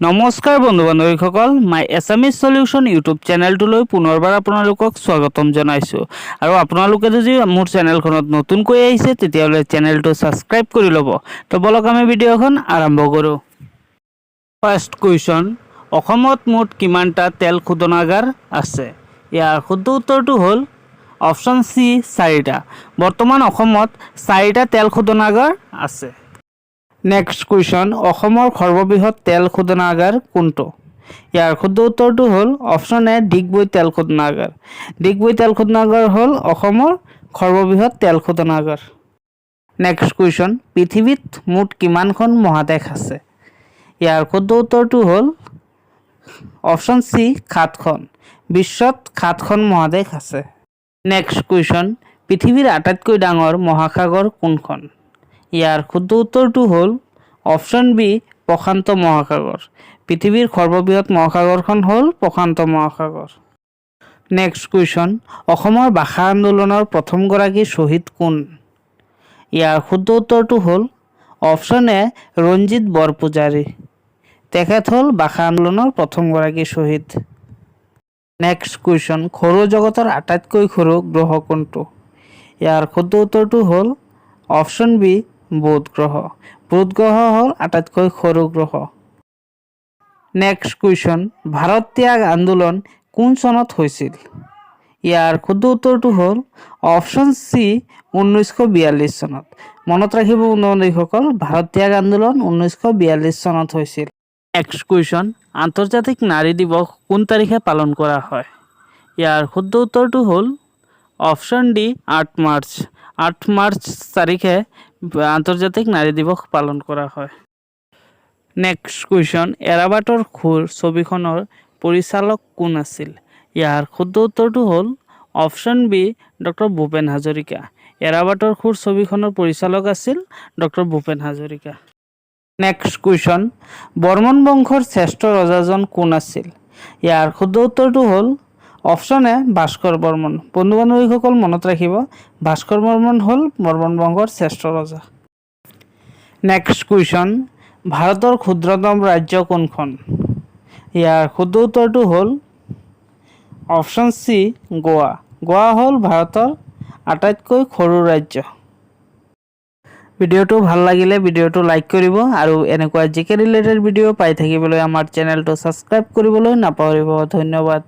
নমস্কাৰ বন্ধু বান্ধৱীসকল, মাই Assamese solution YouTube চেনেলটোলৈ পুনৰবাৰ আপোনালোকক স্বাগতম জনাইছোঁ। আৰু আপোনালোকে যদি মোৰ চেনেলখনত নতুনকৈ আহিছে তেতিয়াহ'লে চেনেলটো ছাবস্ক্ৰাইব কৰি ল'ব। তো বলক আমি ভিডিঅ'খন আৰম্ভ কৰোঁ। ফাৰ্ষ্ট কুৱেশ্যন, অসমত মুঠ কিমানটা তেল শোধনাগাৰ আছে? ইয়াৰ শুদ্ধ উত্তৰটো হ'ল অপশ্যন চি, 4টা। বৰ্তমান অসমত 4টা তেল শোধনাগাৰ আছে। নেক্সট কুৱেশ্যন, অসমৰ সৰ্ববৃহৎ তেল শোধনাগাৰ কোনটো? ইয়াৰ শুদ্ধ উত্তৰটো হ'ল অপশ্যন এ, ডিগবৈ তেল শোধনাগাৰ। ডিগবৈ তেল শোধনাগাৰ হ'ল অসমৰ সৰ্ববৃহৎ তেল শোধনাগাৰ। নেক্সট কুৱেশ্যন, পৃথিৱীত মুঠ কিমানখন মহাদেশ আছে? ইয়াৰ শুদ্ধ উত্তৰটো হ'ল অপশ্যন চি, 7খন। বিশ্বত 7খন মহাদেশ আছে। নেক্সট কুৱেশ্যন, পৃথিৱীৰ আটাইতকৈ ডাঙৰ মহাসাগৰ কোনখন? ইয়াৰ শুদ্ধ উত্তৰটো হ'ল অপশ্যন বি, প্ৰশান্ত মহাসাগৰ। পৃথিৱীৰ সৰ্ববৃহৎ মহাসাগৰখন হ'ল প্ৰশান্ত মহাসাগৰ। নেক্সট কুৱেশ্যন, অসমৰ ভাষা আন্দোলনৰ প্ৰথমগৰাকী শ্বহীদ কোন? ইয়াৰ শুদ্ধ উত্তৰটো হ'ল অপশ্যন এ, ৰঞ্জিত বৰপূজাৰী। তেখেত হ'ল ভাষা আন্দোলনৰ প্ৰথমগৰাকী শ্বহীদ। নেক্সট কুৱেশ্যন, সৌৰজগতৰ আটাইতকৈ সৰু গ্ৰহ কোনটো? ইয়াৰ শুদ্ধ উত্তৰটো হ'ল অপশ্যন বি, বুধ গ্ৰহ। বুধ গ্ৰহ হ'ল আটাইতকৈ সৰু গ্ৰহ। নেক্সট কুৱেশ্যন, ভাৰত ত্যাগ আন্দোলন কোন চনত হৈছিল? ইয়াৰ শুদ্ধ উত্তৰটো হ'ল অপশ্যন চি, 1942 চনত। মনত ৰাখিব বন্ধুসকল, ভাৰত ত্যাগ আন্দোলন 1942 চনত হৈছিল। নেক্সট কুৱেশ্যন, আন্তৰ্জাতিক নাৰী দিৱস কোন তাৰিখে পালন কৰা হয়? ইয়াৰ শুদ্ধ উত্তৰটো হ'ল অপশ্যন ডি, 8 মাৰ্চ। 8 মাৰ্চ তাৰিখে আন্তৰ্জাতিক নাৰী দিৱস পালন কৰা হয়। নেক্সট কুৱেশ্যন, এৰাবাটৰ খুৰ ছবিখনৰ পৰিচালক কোন আছিল? ইয়াৰ শুদ্ধ উত্তৰটো হ'ল option B, doctor Bhupen Hazarika. এৰাবাটৰ খুৰ ছবিখনৰ পৰিচালক আছিল doctor Bhupen Hazarika. Next question, Barman বংশৰ শ্ৰেষ্ঠ ৰজাজন কোন আছিল? ইয়াৰ শুদ্ধ উত্তৰটো হ'ল অপশ্যন এ, ভাস্কৰ বৰ্মন। বন্ধু বান্ধৱীসকল মনত ৰাখিব, ভাস্কৰ বৰ্মন হ'ল বৰ্মন বংশৰ শ্ৰেষ্ঠ ৰজা। নেক্সট কুৱেশ্যন, ভাৰতৰ ক্ষুদ্ৰতম ৰাজ্য কোনখন? ইয়াৰ শুদ্ধ উত্তৰটো হ'ল অপশ্যন চি, গোৱা। গোৱা হ'ল ভাৰতৰ আটাইতকৈ সৰু ৰাজ্য। ভিডিঅ'টো ভাল লাগিলে ভিডিঅ'টো লাইক কৰিব আৰু এনেকুৱা জিকে ৰিলেটেড ভিডিঅ' পাই থাকিবলৈ আমাৰ চেনেলটো ছাবস্ক্ৰাইব কৰিবলৈ নাপাহৰিব। ধন্যবাদ।